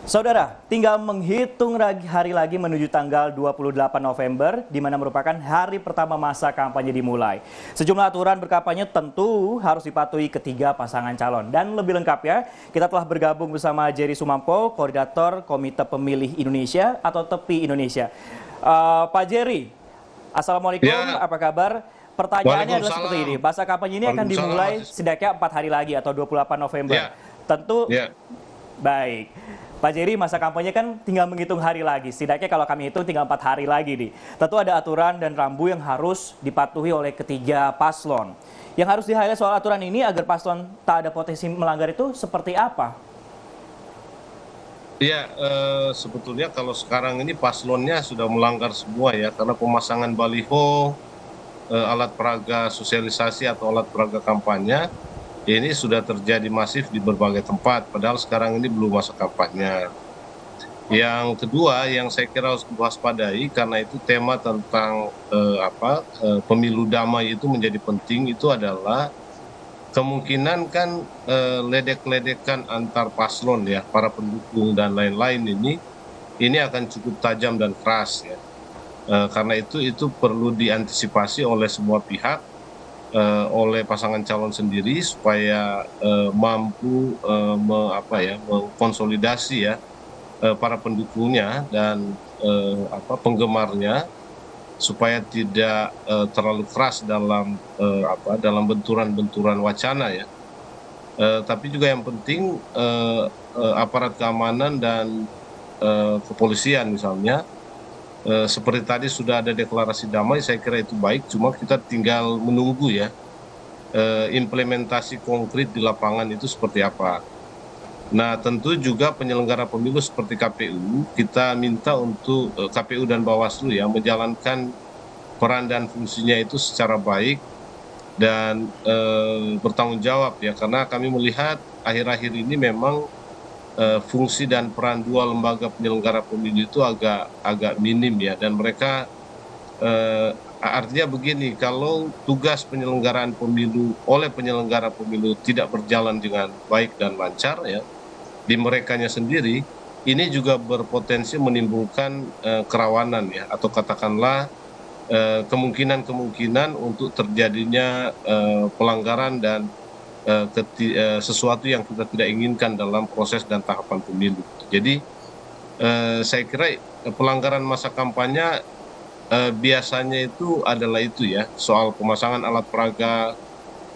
Saudara, tinggal menghitung hari lagi menuju tanggal 28 November, di mana merupakan hari pertama masa kampanye dimulai. Sejumlah aturan berkampanye tentu harus dipatuhi ketiga pasangan calon. Dan lebih lengkapnya, kita telah bergabung bersama Jerry Sumampo, Koordinator Komite Pemilih Indonesia atau TEPI Indonesia. Pak Jerry, Assalamualaikum, Ya, apa kabar? Pertanyaannya adalah seperti ini, Waalaikumsalam. masa kampanye ini akan Waalaikumsalam, dimulai Mas. setidaknya 4 hari lagi atau 28 November. Ya, Tentu ya, baik. Pak Jerry, masa kampanye kan tinggal menghitung hari lagi. Setidaknya kalau kami hitung tinggal 4 hari lagi nih. Tentu ada aturan dan rambu yang harus dipatuhi oleh ketiga paslon. Yang harus di-highlight soal aturan ini agar paslon tak ada potensi melanggar itu seperti apa? ya. Sebetulnya kalau sekarang ini paslonnya sudah melanggar semua ya, karena pemasangan baliho, alat peraga sosialisasi atau alat peraga kampanye ini sudah terjadi masif di berbagai tempat. Padahal sekarang ini belum masa kampanye. Yang kedua, yang saya kira harus diwaspadai karena itu tema tentang pemilu damai itu menjadi penting itu adalah kemungkinan kan ledek-ledekan antar paslon ya, para pendukung dan lain-lain ini akan cukup tajam dan keras ya. Karena itu perlu diantisipasi oleh semua pihak, oleh pasangan calon sendiri supaya mampu mengkonsolidasi ya para pendukungnya dan penggemarnya supaya tidak terlalu keras dalam benturan-benturan wacana ya. Tapi juga yang penting aparat keamanan dan kepolisian misalnya seperti tadi sudah ada deklarasi damai, saya kira itu baik. Cuma kita tinggal menunggu ya implementasi konkret di lapangan itu seperti apa. Nah, tentu juga penyelenggara pemilu seperti KPU, kita minta untuk KPU dan Bawaslu ya menjalankan peran dan fungsinya itu secara baik dan bertanggung jawab ya, karena kami melihat akhir-akhir ini memang fungsi dan peran dua lembaga penyelenggara pemilu itu agak minim ya, dan mereka artinya begini, kalau tugas penyelenggaraan pemilu oleh penyelenggara pemilu tidak berjalan dengan baik dan lancar ya di merekanya sendiri, ini juga berpotensi menimbulkan kerawanan ya, atau katakanlah kemungkinan-kemungkinan untuk terjadinya pelanggaran dan sesuatu yang kita tidak inginkan dalam proses dan tahapan pemilu. Jadi saya kira pelanggaran masa kampanye biasanya itu adalah itu ya, soal pemasangan alat peraga,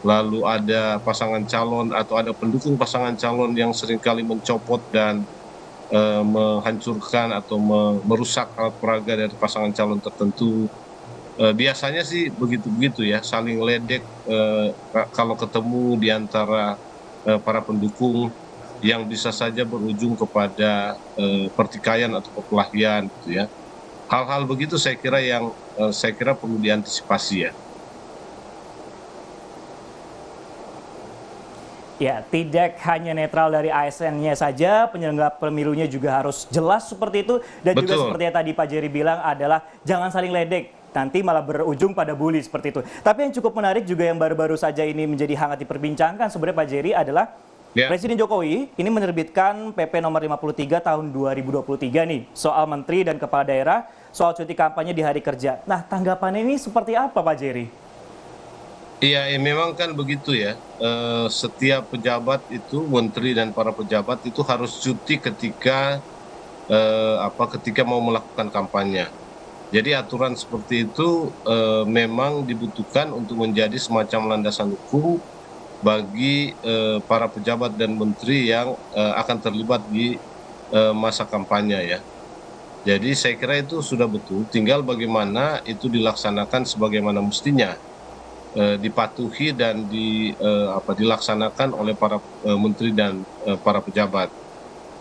lalu ada pasangan calon atau ada pendukung pasangan calon yang seringkali mencopot dan menghancurkan atau merusak alat peraga dari pasangan calon tertentu. Biasanya sih begitu-begitu ya, saling ledek kalau ketemu di antara para pendukung yang bisa saja berujung kepada pertikaian atau perkelahian gitu ya. Hal-hal begitu saya kira perlu diantisipasi ya. Ya, tidak hanya netral dari ASN-nya saja, penyelenggara pemilunya juga harus jelas seperti itu. Dan juga Betul. seperti yang tadi Pak Jerry bilang adalah jangan saling ledek, nanti malah berujung pada bully seperti itu. Tapi yang cukup menarik juga yang baru-baru saja ini menjadi hangat diperbincangkan sebenarnya Pak Jerry adalah Ya. Presiden Jokowi ini menerbitkan PP nomor 53 tahun 2023 nih, soal menteri dan kepala daerah, soal cuti kampanye di hari kerja. Nah, tanggapannya ini seperti apa Pak Jerry? Iya, memang kan begitu ya. Setiap pejabat itu, menteri dan para pejabat itu harus cuti ketika mau melakukan kampanye. Jadi aturan seperti itu memang dibutuhkan untuk menjadi semacam landasan hukum bagi para pejabat dan menteri yang akan terlibat di masa kampanye ya. Jadi saya kira itu sudah betul. Tinggal bagaimana itu dilaksanakan sebagaimana mestinya, dipatuhi dan dilaksanakan oleh para menteri dan para pejabat.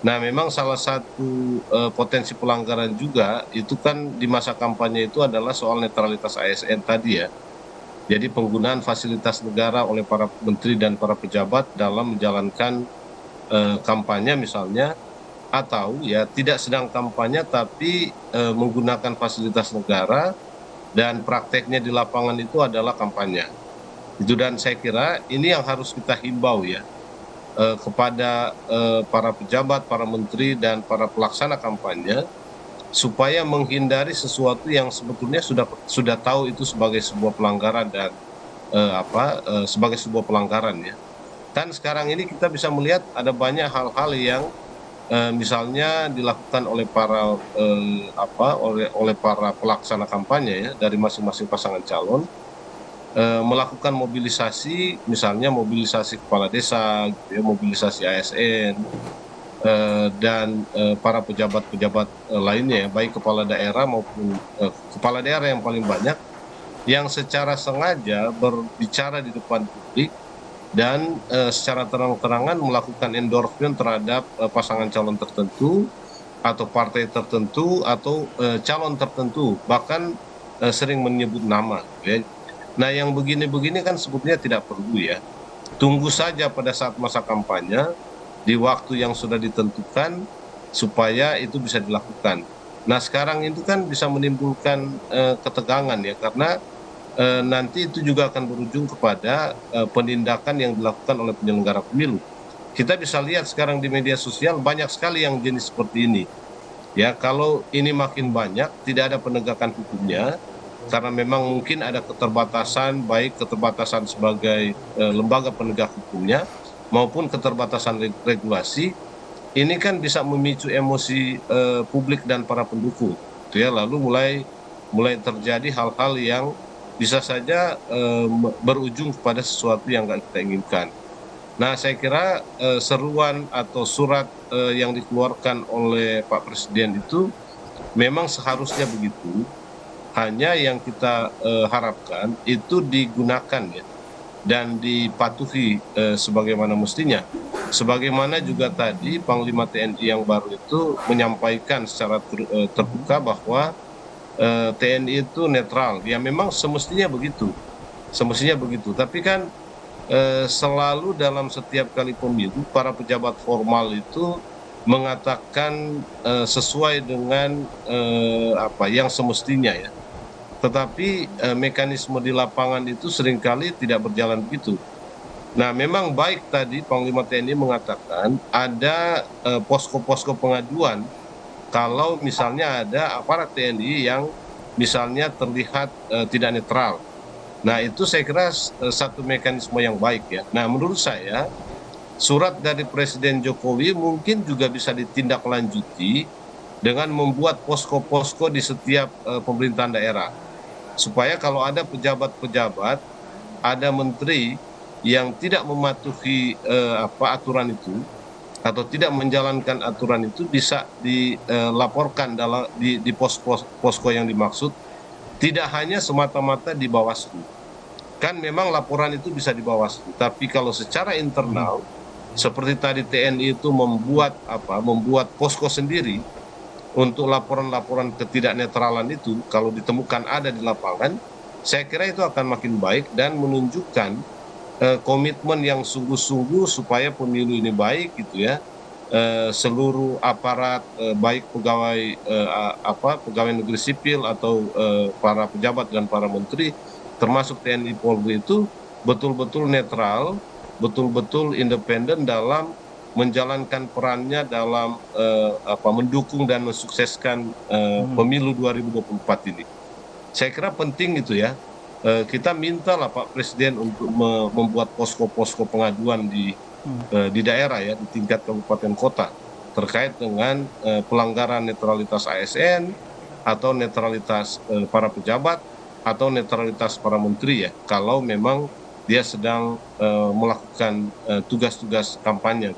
Nah, memang salah satu potensi pelanggaran juga itu kan di masa kampanye itu adalah soal netralitas ASN tadi ya. Jadi penggunaan fasilitas negara oleh para menteri dan para pejabat dalam menjalankan kampanye misalnya, atau ya tidak sedang kampanye tapi menggunakan fasilitas negara dan prakteknya di lapangan itu adalah kampanye. Itu, dan saya kira ini yang harus kita himbau ya. kepada para pejabat, para menteri, dan para pelaksana kampanye supaya menghindari sesuatu yang sebetulnya sudah tahu itu sebagai sebuah pelanggaran dan sebagai sebuah pelanggaran ya. Dan sekarang ini kita bisa melihat ada banyak hal-hal yang misalnya dilakukan oleh para oleh para pelaksana kampanye ya dari masing-masing pasangan calon, melakukan mobilisasi, misalnya mobilisasi kepala desa, gitu ya, mobilisasi ASN, dan para pejabat-pejabat lainnya, ya, baik kepala daerah maupun kepala daerah yang paling banyak, yang secara sengaja berbicara di depan publik dan secara terang-terangan melakukan endorsement terhadap pasangan calon tertentu atau partai tertentu atau calon tertentu, bahkan sering menyebut nama. Ya. Nah, yang begini-begini kan sebetulnya tidak perlu ya. Tunggu saja pada saat masa kampanye, di waktu yang sudah ditentukan, supaya itu bisa dilakukan. Nah, sekarang itu kan bisa menimbulkan ketegangan ya, karena nanti itu juga akan berujung kepada penindakan yang dilakukan oleh penyelenggara pemilu. Kita bisa lihat sekarang di media sosial banyak sekali yang jenis seperti ini. Ya, kalau ini makin banyak, tidak ada penegakan hukumnya, karena memang mungkin ada keterbatasan, baik keterbatasan sebagai lembaga penegak hukumnya, maupun keterbatasan regulasi, ini kan bisa memicu emosi publik dan para pendukung. Ya, lalu mulai terjadi hal-hal yang bisa saja berujung kepada sesuatu yang nggak kita inginkan. Nah, saya kira seruan atau surat yang dikeluarkan oleh Pak Presiden itu memang seharusnya begitu. Hanya yang kita harapkan itu digunakan ya dan dipatuhi sebagaimana mestinya. Sebagaimana juga tadi Panglima TNI yang baru itu menyampaikan secara terbuka bahwa TNI itu netral. Ya memang semestinya begitu. Semestinya begitu. Tapi kan selalu dalam setiap kali pemilu para pejabat formal itu mengatakan sesuai dengan yang semestinya ya. Tetapi mekanisme di lapangan itu seringkali tidak berjalan begitu. Nah, memang baik tadi Panglima TNI mengatakan ada posko-posko pengaduan kalau misalnya ada aparat TNI yang misalnya terlihat tidak netral. Nah, itu saya kira satu mekanisme yang baik ya. Nah, menurut saya surat dari Presiden Jokowi mungkin juga bisa ditindaklanjuti dengan membuat posko-posko di setiap pemerintahan daerah. Supaya kalau ada pejabat-pejabat, ada menteri yang tidak mematuhi aturan itu atau tidak menjalankan aturan itu bisa dilaporkan di posko yang dimaksud, tidak hanya semata-mata di Bawaslu. Kan memang laporan itu bisa di Bawaslu, tapi kalau secara internal seperti tadi TNI itu membuat posko sendiri untuk laporan-laporan ketidaknetralan itu, kalau ditemukan ada di lapangan, saya kira itu akan makin baik dan menunjukkan komitmen yang sungguh-sungguh supaya pemilu ini baik gitu ya. Seluruh aparat baik pegawai negeri sipil atau para pejabat dan para menteri termasuk TNI Polri itu betul-betul netral, betul-betul independen dalam menjalankan perannya dalam mendukung dan mensukseskan pemilu 2024 ini. Saya kira penting itu ya. Kita mintalah Pak Presiden untuk membuat posko-posko pengaduan di daerah ya, di tingkat kabupaten kota terkait dengan pelanggaran netralitas ASN atau netralitas para pejabat atau netralitas para menteri ya, kalau memang dia sedang melakukan tugas-tugas kampanye.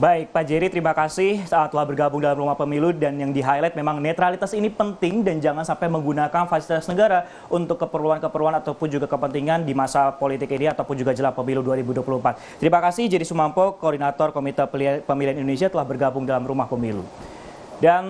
Baik, Pak Jerry, terima kasih telah bergabung dalam Rumah Pemilu, dan yang di-highlight memang netralitas ini penting dan jangan sampai menggunakan fasilitas negara untuk keperluan-keperluan ataupun juga kepentingan di masa politik ini ataupun juga jelang pemilu 2024. Terima kasih Jerry Sumampo, Koordinator Komite Pemilihan Indonesia telah bergabung dalam Rumah Pemilu. Dan